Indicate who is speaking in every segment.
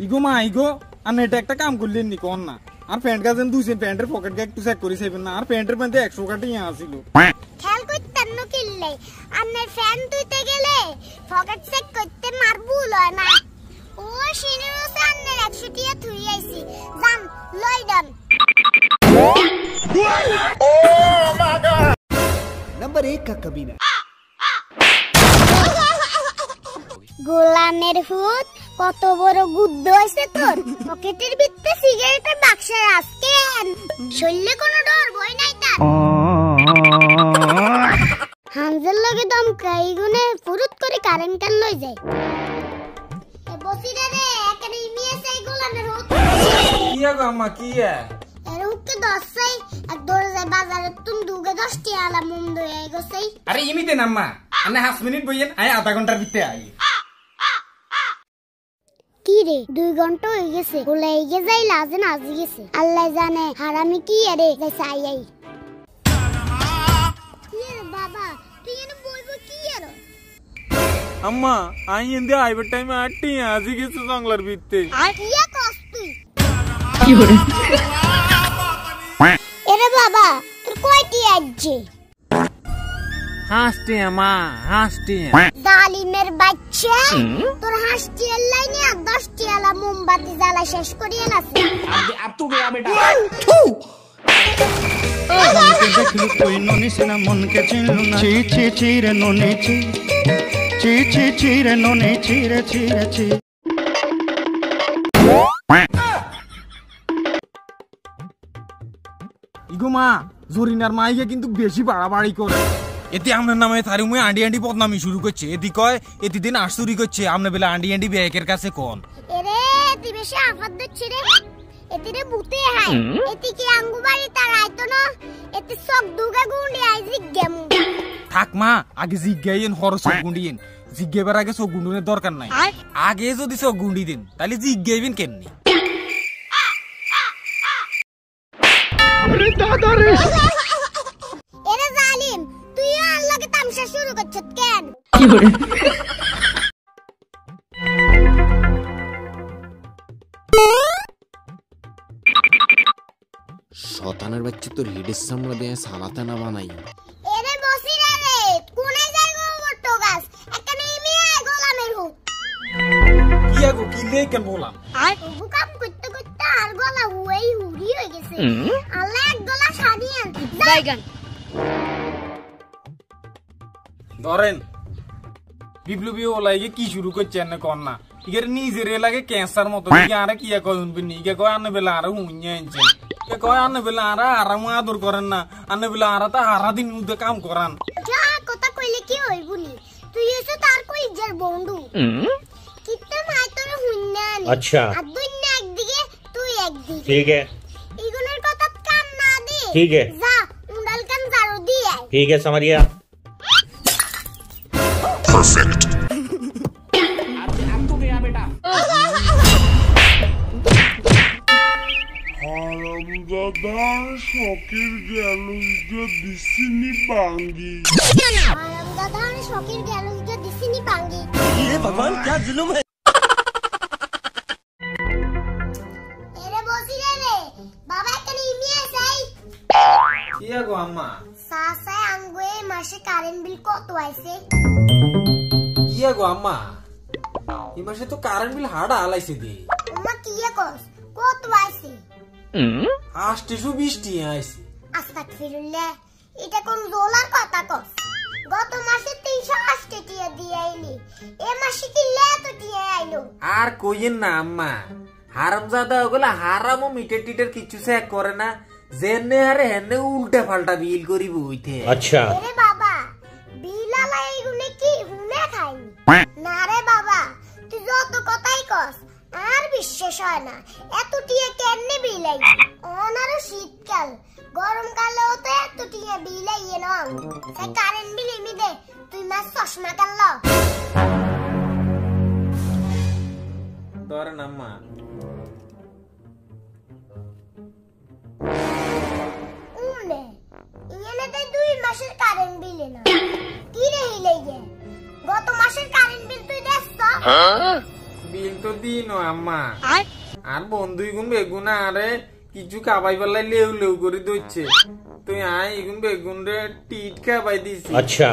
Speaker 1: Ego মা ego আর এটা একটা কাম করলেন নি কোন না আর প্যান্ট গাছেন দুইছেন প্যান্টের পকেটকে একটু চেক করে চাইবেন না আর প্যান্টের মধ্যে 100 টাকা আসিল
Speaker 2: খেয়াল করতেন না কিনলে আপনার ফ্যান তুইতে গেলে পকেট চেক করতে মারবুল হয় না ও সিনেমা সামনে 100 টাকা থুই আইছি জান লই ডান
Speaker 3: ओ माय गॉड नंबर 1 का कमीना
Speaker 2: গোলামের ফুট কত বড় গুদ্দ হইছে তোর পকেটের ভিতরে সিগারেটের বাক্স রাখেন শরীরে কোনো ডর ভয় নাই তার হামজার লগে দম কাই গুনে ফুরুত করে কারেন্ট কান লই যায় এ বসিরে রে এখানে ইমিয়ে চাই গোলামের ফুট
Speaker 1: কি গো আম্মা কি
Speaker 2: এর হুকে দছাই এক দৌড়ে যায় বাজারে তুমি দুগে 10 টি আলা মুম দই গছাই
Speaker 1: আরে ইমিতে নাম্মা আনে 5 মিনিট বইয়েন আয় আধা ঘন্টার ভিতরে আই
Speaker 2: কি রে 2 ঘন্টা হয়ে গেছে বলে এগে যাই লাজে না আজি গেছে আল্লাহ জানে হারামি কি আরে যাই চাই আই কি রে বাবা তুই এনে বইবো কি আর
Speaker 1: আম্মা আই ইন্দে আইবার টাইমে আটি আজি গেছে জঙ্গলার ভিতরে
Speaker 2: আর কিয়া কস তুই কি করে এরে বাবা তোর কয়টি আইছে
Speaker 1: হাসতে মা হাসতে
Speaker 2: জালিমের বাচ্চা তোর হাসটি লাইনে 10 টি আলা মোমবাতি জ্বালা শেষ করিয়ে নাছে
Speaker 3: अब तू गया बेटा
Speaker 4: कोई नोनी से ना मन के चिल्लू ना ची ची ची रे नोनी ची ची ची ची रे नोनी ची रे ची रे ची
Speaker 1: ইগো মা জরিনার মাইকে কিন্তু বেশি বাড়াবাড়ি করে এতে আমনের নামে থারি মুই আন্ডি আন্ডি বদনামি শুরু করছে এদি কয় এতি দিন আশুরি করছে আমনে বেলা আন্ডি আন্ডি বেকের কাছে কোন
Speaker 2: এরে তুই বেশি আফাত দিচ্ছি রে এতিরে বুতে হাই এতি কি আঙ্গু বাড়ি তার আইতো না এতি সব দুগা গুন্ডি আইজি গেম
Speaker 1: থাক মা আগে জিজ্ঞাইন হরস গুন্ডিয়েন জিজ্ঞাবার আগে সব গুন্ডুনের দরকার নাই আগে যদি সব গুন্ডি দেন তাহলে জিজ্ঞাইবেন কেমনি
Speaker 4: अरे दादा रे
Speaker 2: এরে জালিম তুই আল্লাহকে তামসা শুরু করছিস কেন
Speaker 4: কি করে
Speaker 5: শতানের বাচ্চা তোর হিডের সামনে দিয়ে সালাতে না বানাই
Speaker 2: এরে বসিরে রে কোনে যাই গো বট্টো গাছ এখানে ইমিয়া গোলামের হুক
Speaker 1: কি আগো কি লে কেন বললাম
Speaker 2: আর বুকাম করতে করতে আর গলা হুই হুরি হয়ে গেছে আল্লাহ এক গলা সারিয়েন জায়গান
Speaker 1: ধরেন বিপ্লবী ওলাইকে কি শুরু করছেন না কোন না ইগের নিজের লাগে ক্যান্সার মতো কি আরে কি কয় উনবি নি কে কয় আনে বেলা আর হুইয়া আনছে কে কয় আনে বেলা আর আরাম আদর করেন না আনে বেলা আর তা হারা দিন মধ্যে কাম করান
Speaker 2: যা কথা কইলে কি হইবুনি তুই এসে তার কই ইজ্জের বন্ধু কিতে মাই তোর হুন্না নি
Speaker 6: अच्छा
Speaker 2: আর দুনিয়া একদিকে তুই একদিকে
Speaker 6: ठीक है
Speaker 2: ইগুনের কথা কান না দে
Speaker 6: ठीक है
Speaker 2: যা উন্ডাল কান জারু দিয়ে
Speaker 6: ठीक है समझ गया
Speaker 3: अब तू गया बेटा
Speaker 4: হারামজাদার শখের গেল যে দিছিনি বাঙ্গি
Speaker 2: আরামদাদার শখের গ্যালুজকে দিছিনি বাঙ্গি
Speaker 3: ये भगवान क्या जुल्म है
Speaker 2: এরে বসিরে রে বাবা এখানে ইমিয়া চাই
Speaker 1: কি আগো আম্মা
Speaker 2: সাসায় আঙ্গুয়ে মাসে কারেন্ট বিল কত আইছে
Speaker 1: কি আগো আম্মা এই মাসে তো কারেন্ট বিল হাড়া আলাইছে দি
Speaker 2: আম্মা কি কস কত আইছে
Speaker 1: 820 টি আইছে
Speaker 2: আস্তাগফিরুল্লাহ এটা কোন ডলার কথা কস গত মাসে 380 টাকা দিয়ে আইলি এই মাসে কি এত টাকা আইলো
Speaker 1: আর কইেন না আম্মা হারামজাদা ওগুলা হারামও মিটার টিটার কিছু চেক করে না জেনে আরে হেনে উল্টা পাল্টা বিল করিব হইতে
Speaker 6: अच्छा
Speaker 2: আরে বাবা বিলালা এইগুলো কি হুনে খাইনি না রে বাবা তুই যত কথাই কস আর বিশ্বাস হয় না এত টিয়া কেমনে বিলাই অনার শীতকাল গরমকালেও তো এত টিয়া বিলাইয়ে না সে কারেন্ট বিল এমি দে তুই মাস চশমা কাল
Speaker 1: ধরেন আম্মা
Speaker 2: উমলে ইয়েনে তো 2 মাসের কারেন্ট বিল না কি রে হিলাই গে গত মাসের কারেন্ট বিল তুই দেখছ
Speaker 1: বিল তো দিন আম্মা আর বন্ধু ইগুন বেগুন আরে কিছু খাবাই পেলাই লেউ লেউ করে দিচ্ছে তুই আয় ইগুন বেগুন রে টিট খাবাই দিছি।
Speaker 3: अच्छा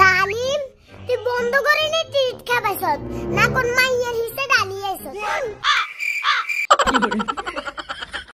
Speaker 2: জালিম তুই বন্ধ করে নি টিট খাবাইছ না কোন মাইয়া